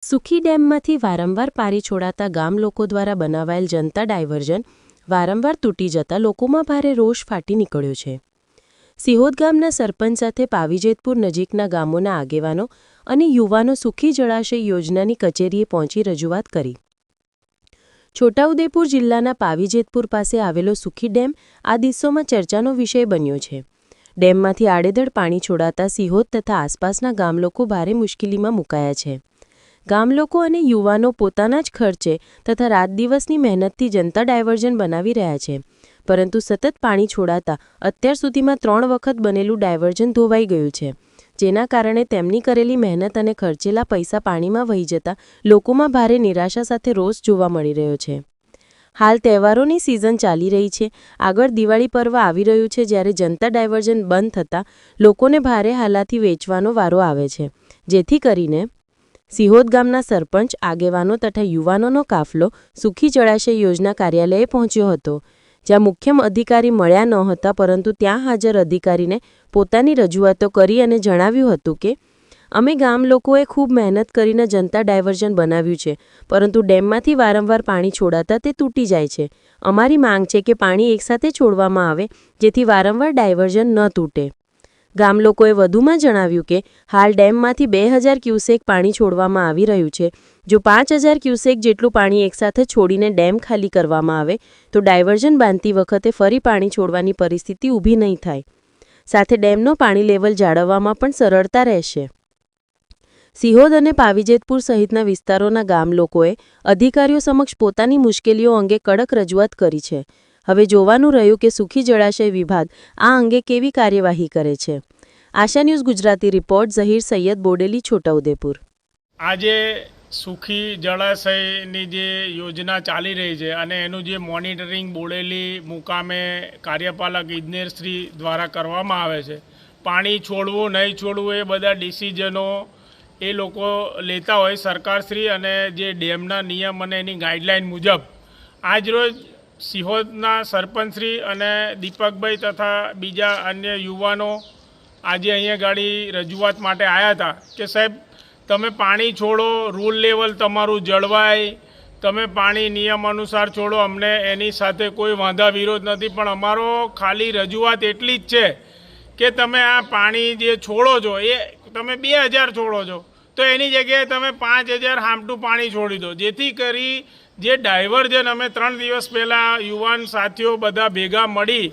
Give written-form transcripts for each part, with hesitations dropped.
સુખી ડેમમાંથી વારંવાર પાણી છોડાતા ગામ લોકો દ્વારા બનાવાયેલ જનતા ડાયવર્ઝન વારંવાર તૂટી જતા લોકોમાં ભારે રોષ ફાટી નીકળ્યો છે। સિહોદ ગામના સરપંચ સાથે પાવીજેતપુર નજીકના ગામોના આગેવાનો અને યુવાનો સુખી જળાશય યોજનાની કચેરીએ પહોંચી રજૂઆત કરી। છોટાઉદેપુર જિલ્લાના પાવીજેતપુર પાસે આવેલો સુખી ડેમ આ દિવસોમાં ચર્ચાનો વિષય બન્યો છે। ડેમમાંથી આડેધડ પાણી છોડાતા સિહોદ તથા આસપાસના ગામલોકો ભારે મુશ્કેલીમાં મુકાયા છે। ગામલોકો અને યુવાનો પોતાના જ ખર્ચે તથા રાત દિવસની મહેનતથી જનતા ડાયવર્ઝન બનાવી રહ્યા છે, પરંતુ સતત પાણી છોડાતા અત્યાર સુધીમાં 3 વખત બનેલું ડાયવર્ઝન ધોવાઈ ગયું છે, જેના કારણે તેમની કરેલી મહેનત અને ખર્ચેલા પૈસા પાણીમાં વહી જતા લોકોમાં ભારે નિરાશા સાથે રોષ જોવા મળી રહ્યો છે। હાલ તહેવારોની સિઝન ચાલી રહી છે। આગળ દિવાળી પર્વ આવી રહ્યું છે, જ્યારે જનતા ડાયવર્ઝન બંધ થતાં લોકોને ભારે હાલાથી વેચવાનો વારો આવે છે, જેથી કરીને સિહોદ ગામના સરપંચ, આગેવાનો તથા યુવાનોનો કાફલો સુખી જળાશય યોજના કાર્યાલયે પહોંચ્યો હતો, જ્યાં મુખ્ય અધિકારી મળ્યા ન હતા, પરંતુ ત્યાં હાજર અધિકારીને પોતાની રજૂઆતો કરી અને જણાવ્યું હતું કે અમે ગામ લોકોએ ખૂબ મહેનત કરીને જનતા ડાયવર્ઝન બનાવ્યું છે, પરંતુ ડેમમાંથી વારંવાર પાણી છોડાતા તે તૂટી જાય છે। અમારી માંગ છે કે પાણી એકસાથે છોડવામાં આવે, જેથી વારંવાર ડાયવર્ઝન ન તૂટે। ગામ લોકોએ વધુમાં જણાવ્યું કે હાલ ડેમમાંથી 2000 ક્યુસેક પાણી છોડવામાં આવી રહ્યું છે। જો 5000 ક્યુસેક જેટલું પાણી એકસાથે છોડીને ડેમ ખાલી કરવામાં આવે તો ડાયવર્ઝન બાંધતી વખતે ફરી પાણી છોડવાની પરિસ્થિતિ ઊભી નહીં થાય, સાથે ડેમનો પાણી લેવલ જાળવવામાં પણ સરળતા રહેશે। સિહોદ અને પાવીજેતપુર સહિતના વિસ્તારોના ગામ લોકોએ અધિકારીઓ સમક્ષ પોતાની મુશ્કેલીઓ અંગે કડક રજૂઆત કરી છે। હવે જોવાનું રહ્યું કે સુખી જળાશય વિભાગ આ અંગે કેવી કાર્યવાહી કરે છે। આશા ન્યૂઝ ગુજરાતી રિપોર્ટ ઝહીર સૈયદ, બોડેલી, છોટાઉદેપુર। આજે સુખી જળાશયની જે યોજના ચાલી રહી છે અને એનું જે મોનિટરિંગ બોડેલી મુકામે કાર્યપાલક ઇજનેરશ્રી દ્વારા કરવામાં આવે છે, પાણી છોડવું નહીં છોડવું એ બધા ડિસિઝનો એ લોકો લેતા હોય સરકારશ્રી, અને જે ડેમના નિયમ અને એની ગાઈડલાઇન મુજબ આજરોજ સિહોદના સરપંચશ્રી અને દીપકભાઈ તથા બીજા અન્ય યુવાનો આજે અહીંયા ગાડી રજૂઆત માટે આવ્યા હતા કે સાહેબ તમે પાણી છોડો, રૂલ લેવલ તમારું જળવાય, તમે પાણી નિયમ અનુસાર છોડો, અમને એની સાથે કોઈ વાંધા વિરોધ નથી, પણ અમારો ખાલી રજૂઆત એટલી જ છે કે તમે આ પાણી જે છોડો છો એ તમે 2000 છોડો છો તો એની જગ્યાએ તમે 5000 હામટું પાણી છોડી દો, જેથી કરી જે ડાયવર્ઝન અમે 3 દિવસ પહેલાં યુવાન સાથીઓ બધા ભેગા મળી,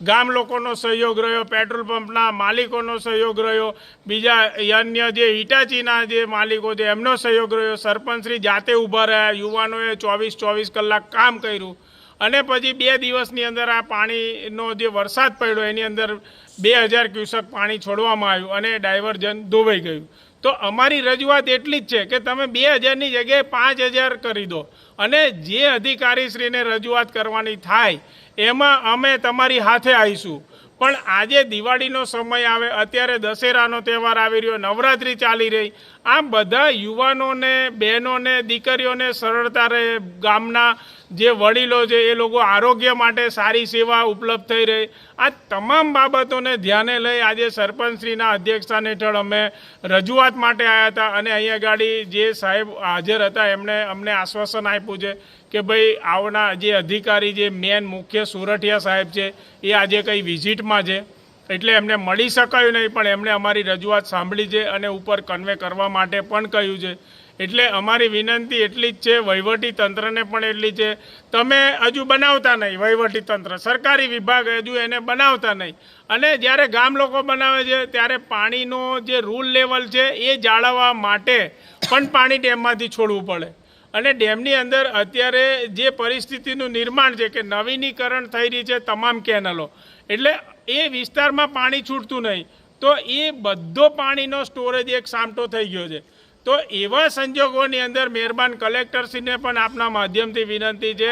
ગામ લોકોનો સહયોગ રહ્યો, પેટ્રોલ પંપના માલિકોનો સહયોગ રહ્યો, બીજા અન્ય જે હિટાચીના જે માલિકો છે એમનો સહયોગ રહ્યો, સરપંચશ્રી જાતે ઊભા રહ્યા, યુવાનોએ 24 કલાક કામ કર્યું, અને પછી 2 દિવસની અંદર આ પાણીનો જે વરસાદ પડ્યો એની અંદર 2000 ક્યુસેક પાણી છોડવામાં આવ્યું અને ડાયવર્ઝન ધોવાઈ ગયું। તો અમારી રજૂઆત એટલી જ છે કે તમે 2000ની જગ્યાએ 5000 કરી દો, અને જે અધિકારીશ્રીને રજૂઆત કરવાની થાય એમાં અમે તમારી હાથે આવીશું। પણ આજે દિવાળીનો સમય આવે, અત્યારે દશેરાનો તહેવાર આવી રહ્યો, નવરાત્રિ ચાલી રહી, આ બધા યુવાનોને, બહેનોને, દીકરીઓને સરળતા રહે, ગામના જે વડીલો છે એ લોકો આરોગ્ય માટે સારી સેવા ઉપલબ્ધ થઈ રહે, આ તમામ બાબતોને ધ્યાને લઈ આજે સરપંચશ્રીના અધ્યક્ષસ્થાન હેઠળ અમે રજૂઆત માટે આવ્યા હતા, અને અહીંયા ગાડી જે સાહેબ હાજર હતા એમણે અમને આશ્વાસન આપ્યું છે કે ભાઈ આવના જે અધિકારી જે મેન મુખ્ય સુરઠિયા સાહેબ છે એ આજે કંઈ વિઝિટમાં છે, એટલે એમને મળી શકાયું નહીં, પણ એમણે અમારી રજૂઆત સાંભળી છે અને ઉપર કન્વે કરવા માટે પણ કહ્યું છે। એટલે અમારી વિનંતી એટલી જ છે, વહીવટી તંત્રને પણ એટલી છે, તમે હજુ બનાવતા નહીં, વહીવટી તંત્ર સરકારી વિભાગ હજુ એને બનાવતા નહીં, અને જ્યારે ગામ લોકો બનાવે છે ત્યારે પાણીનો જે રૂલ લેવલ છે એ જાળવવા માટે પણ પાણી ડેમમાંથી છોડવું પડે, અને ડેમની અંદર અત્યારે જે પરિસ્થિતિનું નિર્માણ છે કે નવીનીકરણ થઈ રહી છે તમામ કેનલો, એટલે એ વિસ્તારમાં પાણી છૂટતું નહીં, તો એ બધો પાણીનો સ્ટોરેજ એક સામટો થઈ ગયો છે। તો એવા સંજોગોની અંદર મહેરબાન કલેક્ટરશ્રીને પણ આપના માધ્યમથી વિનંતી છે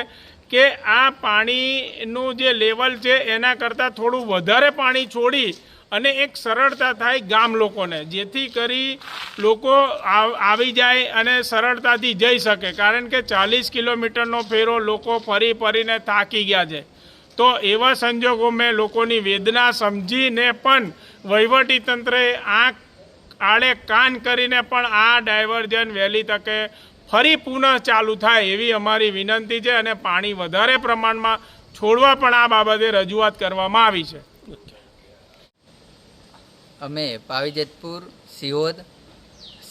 કે આ પાણીનું જે લેવલ છે એના કરતાં થોડું વધારે પાણી છોડી અને એક સરળતા થાય ગામ લોકોને, જેથી કરી લોકો આવી જાય અને સરળતાથી જઈ શકે, કારણ કે 40 કિલોમીટરનો ફેરો લોકો ફરી ફરીને થાકી ગયા છે। તો એવા સંજોગોમાં લોકોની વેદના સમજીને પણ વહીવટી તંત્રએ આંખ આડે કાન કરીને પણ આ ડાયવર્ઝન વહેલી તકે ફરી પુનઃ ચાલુ થાય એવી અમારી વિનંતી છે અને પાણી વધારે પ્રમાણમાં છોડવા પણ આ બાબતે રજૂઆત કરવામાં આવી છે. અમે પાવીજેતપુર, સિહોદ,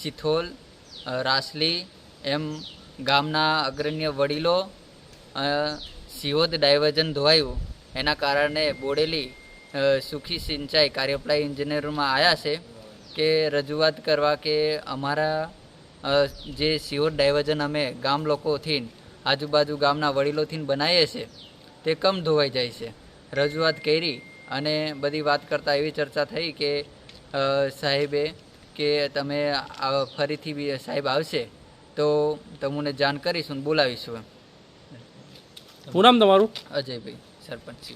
સિથોલ, રાસલી એમ ગામના અગ્રણ્ય વડીલો સિહોદ ડાયવર્ઝન ધોવાયું એના કારણે બોડેલી સુખી સિંચાઈ કાર્યપાલક ઇજનેરોમાં આવ્યા છે કે રજૂઆત કરવા કે અમારા જે સિહોદ ડાયવર્ઝન અમે ગામ લોકોથી આજુબાજુ ગામના વડીલોથી બનાવીએ છીએ તે કમ ધોવાઈ જાય છે. રજૂઆત કરી અને બધી વાત કરતાં એવી ચર્ચા થઈ કે સાહેબે કે તમે ફરીથી બી સાહેબ આવશે તો તમને જાણ કરીશું, બોલાવીશું. શું નામ તમારું? અજયભાઈ, સરપંચ.